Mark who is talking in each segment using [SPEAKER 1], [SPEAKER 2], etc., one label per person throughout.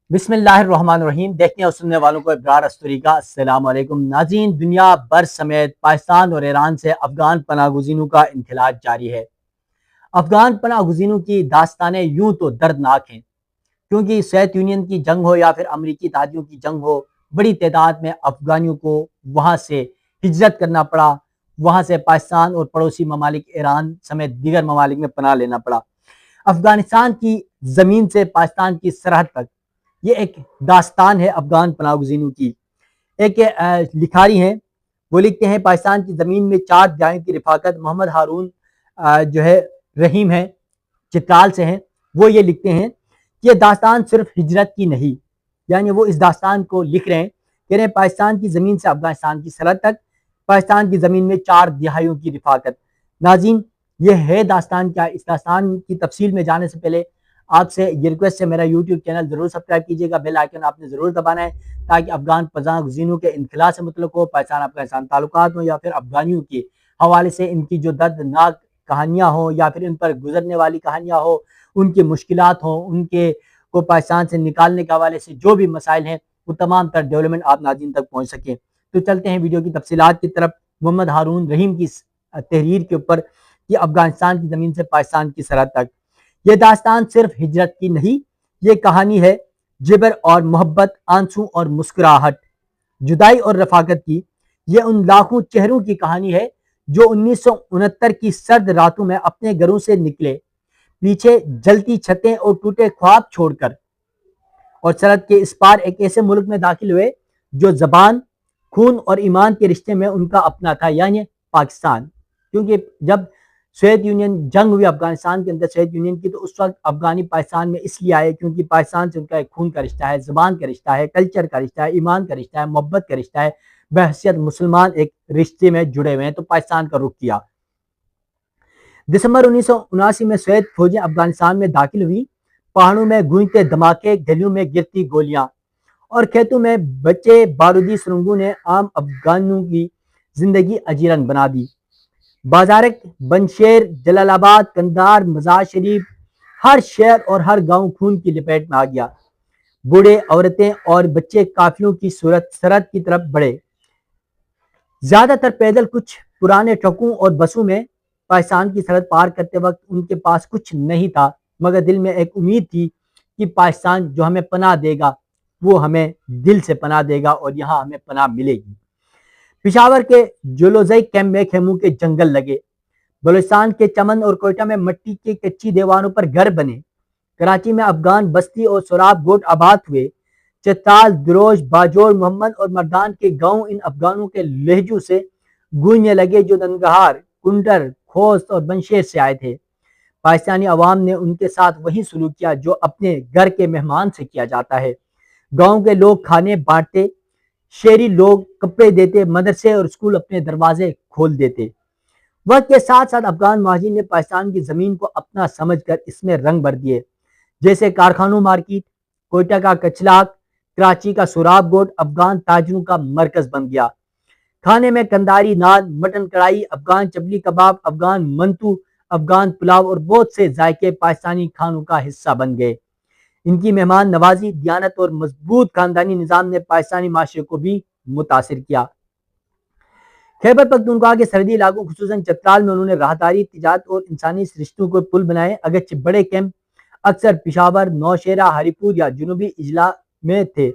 [SPEAKER 1] بسم اللہ الرحمن الرحیم۔ دیکھنے اور سننے والوں کو ابرار استوری کا السلام علیکم۔ ناظرین، دنیا بھر سمیت پاکستان اور ایران سے افغان پناہ گزینوں کا انخلاء جاری ہے۔ افغان پناہ گزینوں کی داستانیں یوں تو دردناک ہیں، کیونکہ سوویت یونین کی جنگ ہو یا پھر امریکی اتحادیوں کی جنگ ہو، بڑی تعداد میں افغانیوں کو وہاں سے ہجرت کرنا پڑا، وہاں سے پاکستان اور پڑوسی ممالک ایران سمیت دیگر ممالک میں پناہ لینا پڑا۔ افغانستان کی زمین سے پاکستان کی سرحد تک یہ ایک داستان ہے افغان پناہ گزینوں کی۔ ایک لکھاری ہیں، وہ لکھتے ہیں پاکستان کی زمین میں 4 دہائیوں کی رفاقت۔ محمد ہارون جو ہے رحیم ہیں، چترال سے ہیں، وہ یہ لکھتے ہیں کہ یہ داستان صرف ہجرت کی نہیں، یعنی وہ اس داستان کو لکھ رہے ہیں، کہہ رہے ہیں پاکستان کی زمین سے افغانستان کی سرحد تک، پاکستان کی زمین میں 4 دہائیوں کی رفاقت۔ ناظرین، یہ ہے داستان کیا؟ اس داستان کی تفصیل میں جانے سے پہلے آپ سے یہ ریکویسٹ ہے، میرا یوٹیوب چینل ضرور سبسکرائب کیجیے گا، بیل آئیکن آپ نے ضرور دبانا ہے تاکہ افغان پناہ گزینوں کے انخلاء سے متعلق ہو، پاکستان افغانستان تعلقات ہوں یا پھر افغانیوں کے حوالے سے ان کی جو دردناک کہانیاں ہوں یا پھر ان پر گزرنے والی کہانیاں ہوں، ان کی مشکلات ہوں، ان کے کو پاکستان سے نکالنے کے حوالے سے جو بھی مسائل ہیں، وہ تمام تر ڈیولپمنٹ آپ ناظرین تک پہنچ سکیں۔ تو چلتے ہیں ویڈیو کی تفصیلات کی طرف۔ محمد ہارون رحیم کی تحریر کے اوپر کہ افغانستان کی زمین سے پاکستان کی سرحد تک، یہ داستان صرف ہجرت کی نہیں، یہ کہانی ہے جبر اور محبت، آنسو اور مسکراہٹ، جدائی اور رفاقت کی۔ یہ ان لاکھوں چہروں کی کہانی ہے جو 1969 کی سرد راتوں میں اپنے گھروں سے نکلے، پیچھے جلتی چھتیں اور ٹوٹے خواب چھوڑ کر، اور سرحد کے اس پار ایک ایسے ملک میں داخل ہوئے جو زبان، خون اور ایمان کے رشتے میں ان کا اپنا تھا، یعنی پاکستان۔ کیونکہ جب سوویت یونین جنگ ہوئی افغانستان کے اندر سوویت یونین کی، تو اس وقت افغانی پاکستان میں اس لیے آئے کیونکہ پاکستان سے ان کا ایک خون کا رشتہ ہے، زبان کا رشتہ ہے، کلچر کا رشتہ ہے، ایمان کا رشتہ ہے، محبت کا رشتہ ہے، بحیثیت مسلمان ایک رشتے میں جڑے ہوئے ہیں، تو پاکستان کا رخ کیا۔ دسمبر 1979 میں سوویت فوجیں افغانستان میں داخل ہوئی، پہاڑوں میں گونجتے دھماکے، گلیوں میں گرتی گولیاں اور کھیتوں میں بچے بارودی سرنگوں نے عام افغانوں کی زندگی اجیرن بنا دی۔ بازارک، بنشیر، جلال آباد، کندہار، مزار شریف، ہر شہر اور ہر گاؤں خون کی لپیٹ میں آ گیا۔ بوڑھے، عورتیں اور بچے قافلوں کی صورت سرحد کی طرف بڑھے، زیادہ تر پیدل، کچھ پرانے ٹرکوں اور بسوں میں۔ پاکستان کی سرحد پار کرتے وقت ان کے پاس کچھ نہیں تھا، مگر دل میں ایک امید تھی کہ پاکستان جو ہمیں پناہ دے گا وہ ہمیں دل سے پناہ دے گا اور یہاں ہمیں پناہ ملے گی۔ پشاور کے جولوزائی کیمپ میں خیموں کے جنگل لگے، بلوچستان کے چمن اور کوئٹہ میں مٹی کے کچی دیواروں پر گھر بنے، کراچی میں افغان بستی اور سوراب گوٹ آباد ہوئے، چترال، دروش، باجوڑ، محمد اور مردان کے گاؤں ان افغانوں کے لہجوں سے گونجنے لگے جو ننگہار، کنڈر، خوست اور بنشیر سے آئے تھے۔ پاکستانی عوام نے ان کے ساتھ وہی سلوک کیا جو اپنے گھر کے مہمان سے کیا جاتا ہے۔ گاؤں کے لوگ کھانے بانٹتے، شہری لوگ کپڑے دیتے، مدرسے اور اسکول اپنے دروازے کھول دیتے۔ وقت کے ساتھ ساتھ افغان مہاجرین نے پاکستان کی زمین کو اپنا سمجھ کر اس میں رنگ بھر دیے، جیسے کارخانوں مارکیٹ، کوئٹہ کا کچلاک، کراچی کا سوراب گوٹ افغان تاجروں کا مرکز بن گیا۔ کھانے میں کنداری نان، مٹن کڑھائی، افغان چپلی کباب، افغان منتو، افغان پلاؤ اور بہت سے ذائقے پاکستانی کھانوں کا حصہ بن گئے۔ ان کی مہمان نوازی، دیانت اور مضبوط خاندانی نظام نے پاکستانی معاشرے کو بھی متاثر کیا۔ خیبر پختونخوا کے سرحدی علاقوں خصوصاً چترال میں انہوں نے راہداری، تجارت اور انسانی رشتوں کو پل بنائے۔ اگرچہ بڑے کیمپ اکثر پشاور، نوشہرہ، ہری پور یا جنوبی اضلاع میں تھے،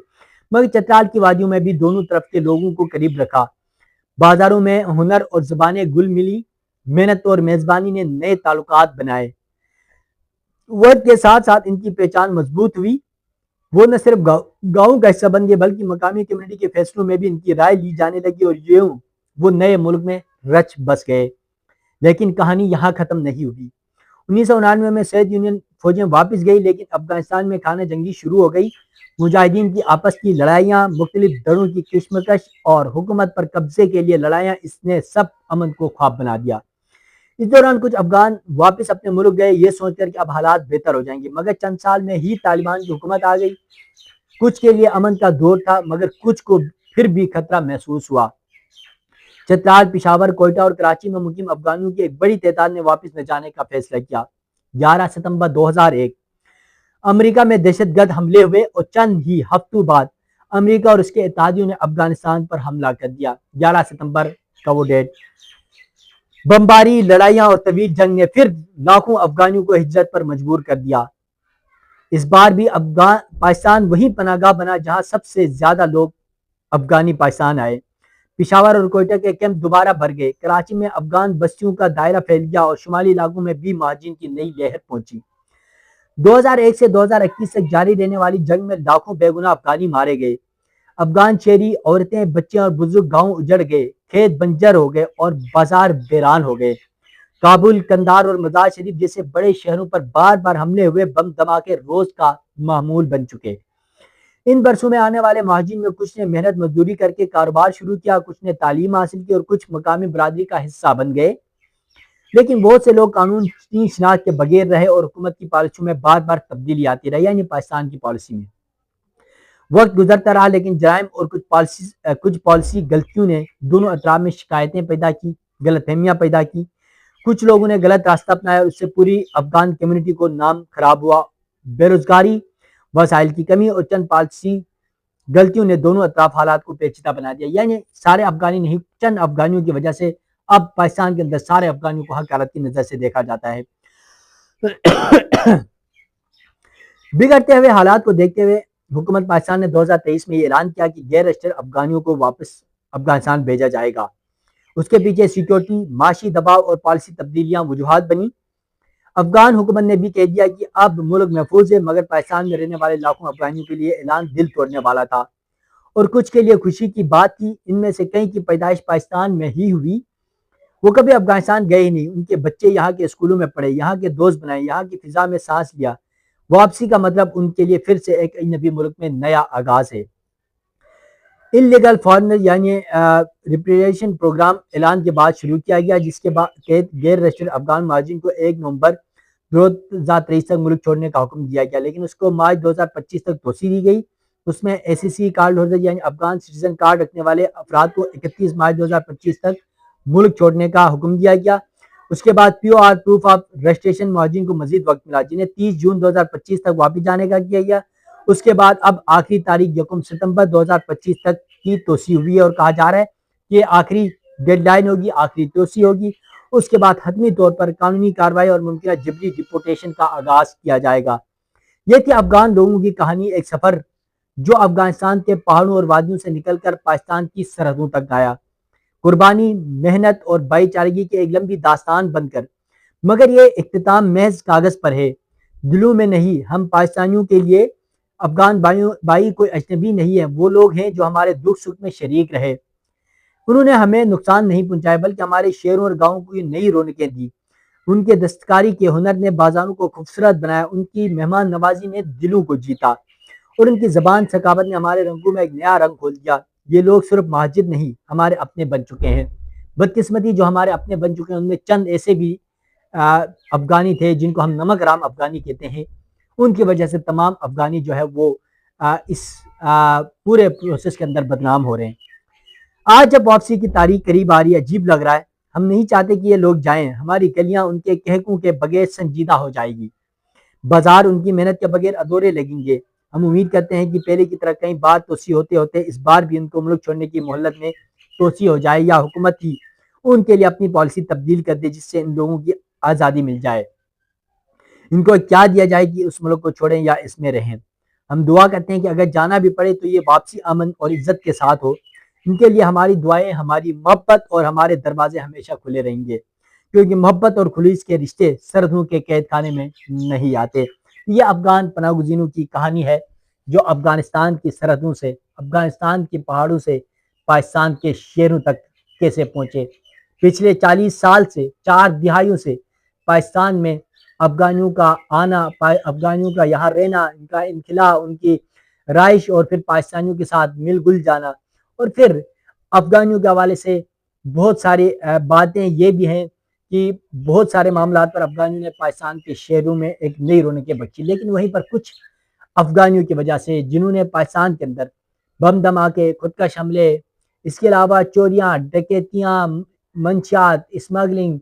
[SPEAKER 1] مگر چترال کی وادیوں میں بھی دونوں طرف کے لوگوں کو قریب رکھا۔ بازاروں میں ہنر اور زبانیں گل ملی، محنت اور میزبانی نے نئے تعلقات بنائے۔ وقت کے ساتھ ساتھ ان کی پہچان مضبوط ہوئی، وہ نہ صرف گاؤں کا حصہ بن گئے بلکہ مقامی کمیونٹی کے فیصلوں میں بھی ان کی رائے لی جانے لگی اور یوں وہ نئے ملک میں رچ بس گئے۔ لیکن کہانی یہاں ختم نہیں ہوئی۔ 1999 میں سوویت یونین فوجیں واپس گئی، لیکن افغانستان میں خانہ جنگی شروع ہو گئی۔ مجاہدین کی آپس کی لڑائیاں، مختلف دڑوں کی کشمکش اور حکومت پر قبضے کے لیے لڑائیاں، اس نے سب امن کو خواب بنا دیا۔ اس دوران کچھ افغان واپس اپنے ملک گئے یہ سوچ کر کہ اب حالات بہتر ہو جائیں گے، مگر چند سال میں ہی طالبان کی حکومت آ گئی۔ کچھ کے لیے امن کا دور تھا، مگر کچھ کو پھر بھی خطرہ محسوس ہوا۔ چترال، پشاور، کوئٹہ اور کراچی میں مقیم افغانوں کی ایک بڑی تعداد نے واپس نہ جانے کا فیصلہ کیا۔ 11 ستمبر 2001 امریکہ میں دہشت گرد حملے ہوئے اور چند ہی ہفتوں بعد امریکہ اور اس کے اتحادیوں نے افغانستان پر حملہ کر دیا۔ 11 ستمبر کا وہ ڈیٹ، بمباری، لڑائیاں اور طویل جنگ نے پھر لاکھوں افغانیوں کو ہجرت پر مجبور کر دیا۔ اس بار بھی پاکستان وہی پناہ گاہ بنا جہاں سب سے زیادہ لوگ افغانی پاکستان آئے۔ پشاور اور کوئٹہ کے کیمپ دوبارہ بھر گئے، کراچی میں افغان بستیوں کا دائرہ پھیل گیا اور شمالی علاقوں میں بھی مہاجرین کی نئی لہر پہنچی۔ 2001 سے 2021 تک جاری رہنے والی جنگ میں لاکھوں بے گناہ افغانی مارے گئے۔ افغان شہری، عورتیں، بچے اور بزرگ گاؤں اجڑ گئے، کھیت بنجر ہو گئے اور بازار ویران ہو گئے۔ کابل، قندھار اور مزار شریف جیسے بڑے شہروں پر بار بار حملے ہوئے، بم دھماکے روز کا معمول بن چکے۔ ان برسوں میں آنے والے مہاجرین میں کچھ نے محنت مزدوری کر کے کاروبار شروع کیا، کچھ نے تعلیم حاصل کی اور کچھ مقامی برادری کا حصہ بن گئے، لیکن بہت سے لوگ قانونی شناخت کے بغیر رہے اور حکومت کی پالیسیوں میں بار بار تبدیلی آتی رہی، یعنی پاکستان کی پالیسی میں وقت گزرتا رہا، لیکن جرائم اور کچھ پالیسی غلطیوں نے دونوں اطراف میں شکایتیں پیدا کی، غلط فہمیاں پیدا کی۔ کچھ لوگوں نے غلط راستہ اپنایا، اس سے پوری افغان کمیونٹی کو نام خراب ہوا۔ بے روزگاری، وسائل کی کمی اور چند پالیسی غلطیوں نے دونوں اطراف حالات کو پیچیدہ بنا دیا، یعنی سارے افغانی نہیں، چند افغانیوں کی وجہ سے اب پاکستان کے اندر سارے افغانیوں کو حقارت کی نظر سے دیکھا جاتا ہے۔ بگڑتے ہوئے حالات کو دیکھتے ہوئے حکومت پاکستان نے 2023 میں یہ اعلان کیا کہ غیر رجسٹرڈ افغانیوں کو واپس افغانستان بھیجا جائے گا۔ اس کے پیچھے سیکیورٹی، معاشی دباؤ اور پالیسی تبدیلیاں وجوہات بنی۔ افغان حکومت نے بھی کہہ دیا کہ اب ملک محفوظ ہے، مگر پاکستان میں رہنے والے لاکھوں افغانیوں کے لیے اعلان دل توڑنے والا تھا، اور کچھ کے لیے خوشی کی بات تھی۔ ان میں سے کئی کی پیدائش پاکستان میں ہی ہوئی، وہ کبھی افغانستان گئے ہی نہیں، ان کے بچے یہاں کے اسکولوں میں پڑھے، یہاں کے دوست بنائے، یہاں کی فضا میں سانس لیا۔ واپسی کا مطلب ان کے لیے پھر سے ایک اجنبی ملک میں نیا آغاز ہے۔ انلیگل فارنر یعنی ریپریشن پروگرام اعلان کے بعد شروع کیا گیا، جس کے تحت غیر رجسٹرڈ افغان مہاجرین کو 1 نومبر 2023 تک ملک چھوڑنے کا حکم دیا گیا، لیکن اس کو مارچ 2025 تک توسیع دی گئی۔ اس میں ACC کارڈ ہولڈر یعنی افغان سٹیزن کارڈ رکھنے والے افراد کو 31 مارچ 2025 تک ملک چھوڑنے کا حکم دیا گیا۔ اس کے بعد POR پروف آف رجسٹریشن مہاجرین کو مزید وقت ملا، جنہیں 30 جون 2025 تک واپس جانے کا کیا گیا۔ اس کے بعد اب آخری تاریخ 1 ستمبر 2025 تک کی توسیع ہوئی ہے، اور کہا جا رہا ہے کہ یہ آخری ڈیڈ لائن ہوگی، آخری توسیع ہوگی۔ اس کے بعد حتمی طور پر قانونی کارروائی اور ممکنہ جبری ڈپورٹیشن کا آغاز کیا جائے گا۔ یہ تھی افغان لوگوں کی کہانی، ایک سفر جو افغانستان کے پہاڑوں اور وادیوں سے نکل کر پاکستان کی سرحدوں تک آیا، قربانی، محنت اور بھائی چارگی کی ایک لمبی داستان بن کر۔ مگر یہ اختتام محض کاغذ پر ہے، دلوں میں نہیں۔ ہم پاکستانیوں کے لیے افغان بھائی کوئی اجنبی نہیں ہے، وہ لوگ ہیں جو ہمارے دکھ سکھ میں شریک رہے۔ انہوں نے ہمیں نقصان نہیں پہنچایا، بلکہ ہمارے شہروں اور گاؤں کو یہ نئی رونقیں دی۔ ان کے دستکاری کے ہنر نے بازاروں کو خوبصورت بنایا، ان کی مہمان نوازی نے دلوں کو جیتا، اور ان کی زبان ثقافت نے ہمارے رنگوں میں ایک نیا رنگ کھول دیا۔ یہ لوگ صرف مہاجر نہیں، ہمارے اپنے بن چکے ہیں۔ بدقسمتی جو ہمارے اپنے بن چکے ہیں، ان میں چند ایسے بھی افغانی تھے جن کو ہم نمک رام افغانی کہتے ہیں، ان کی وجہ سے تمام افغانی جو ہے وہ اس پورے پروسیس کے اندر بدنام ہو رہے ہیں۔ آج جب واپسی کی تاریخ قریب آ رہی ہے، عجیب لگ رہا ہے۔ ہم نہیں چاہتے کہ یہ لوگ جائیں، ہماری گلیاں ان کے کہکوں کے بغیر سنجیدہ ہو جائے گی، بازار ان کی محنت کے بغیر ادھورے لگیں گے۔ ہم امید کرتے ہیں کہ پہلے کی طرح کئی بار توسیع ہوتے ہوتے اس بار بھی ان کو ملک چھوڑنے کی مہلت میں توسیع ہو جائے، یا حکومت ہی ان کے لیے اپنی پالیسی تبدیل کر دے، جس سے ان لوگوں کی آزادی مل جائے۔ ان کو کیا دیا جائے کہ اس ملک کو چھوڑیں یا اس میں رہیں۔ ہم دعا کرتے ہیں کہ اگر جانا بھی پڑے تو یہ واپسی امن اور عزت کے ساتھ ہو۔ ان کے لیے ہماری دعائیں، ہماری محبت اور ہمارے دروازے ہمیشہ کھلے رہیں گے، کیونکہ محبت اور خلوص کے رشتے سرحدوں کے قید خانے میں نہیں آتے۔ یہ افغان پناہ گزینوں کی کہانی ہے جو افغانستان کی سرحدوں سے، افغانستان کے پہاڑوں سے پاکستان کے شہروں تک کیسے پہنچے۔ پچھلے 40 سال سے، 4 دہائیوں سے پاکستان میں افغانیوں کا آنا، افغانیوں کا یہاں رہنا، ان کا انخلا، ان کی رہائش، اور پھر پاکستانیوں کے ساتھ مل گل جانا، اور پھر افغانیوں کے حوالے سے بہت ساری باتیں یہ بھی ہیں کہ بہت سارے معاملات پر افغانیوں نے پاکستان کے شہروں میں ایک نئی رونقیں بخشی، لیکن وہیں پر کچھ افغانیوں کی وجہ سے جنہوں نے پاکستان کے اندر بم دھماکے، خودکش حملے، اس کے علاوہ چوریاں، ڈکیتیاں، منشیات، اسمگلنگ،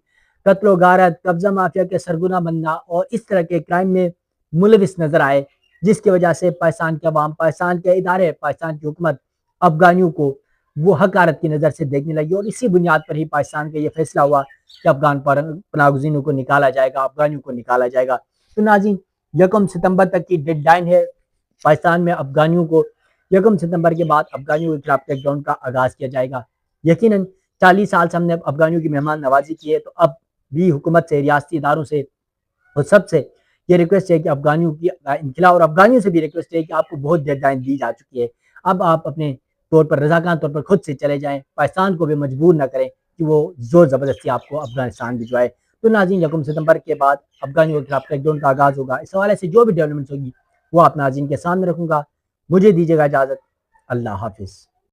[SPEAKER 1] قتل و غارت، قبضہ مافیا کے سرغنہ بننا اور اس طرح کے کرائم میں ملوث نظر آئے، جس کی وجہ سے پاکستان کے عوام، پاکستان کے ادارے، پاکستان کی حکومت افغانیوں کو وہ حقارت کی نظر سے دیکھنے لگی، اور اسی بنیاد پر ہی پاکستان کا یہ فیصلہ ہوا کہ افغان پناہ گزینوں کو نکالا جائے گا، افغانیوں کو نکالا جائے گا۔ تو ناظرین، 1 ستمبر تک کی ڈیڈ لائن ہے پاکستان میں افغانیوں کو، 1 ستمبر کے بعد افغانیوں کے خلاف ٹیک ڈاؤن کا آغاز کیا جائے گا۔ یقیناً 40 سال سے ہم نے افغانیوں کی مہمان نوازی کی ہے، تو اب بھی حکومت سے، ریاستی اداروں سے اور سب سے یہ ریکویسٹ ہے کہ افغانیوں کی انخلا، اور افغانیوں سے بھی ریکویسٹ ہے کہ آپ کو بہت ڈیڈ لائن دی جا چکی ہے، اب آپ اپنے طور پر، رضاکارانہ طور پر خود سے چلے جائیں، پاکستان کو بھی مجبور نہ کریں کہ وہ زور زبردستی آپ کو افغانستان بھجوائے۔ تو ناظرین، 1 ستمبر کے بعد افغانیوں کے خلاف ٹیک ڈاؤن کا آغاز ہوگا، اس حوالے سے جو بھی ڈیولپمنٹس ہوگی وہ آپ ناظرین کے سامنے رکھوں گا۔ مجھے دیجیے گا اجازت، اللہ حافظ۔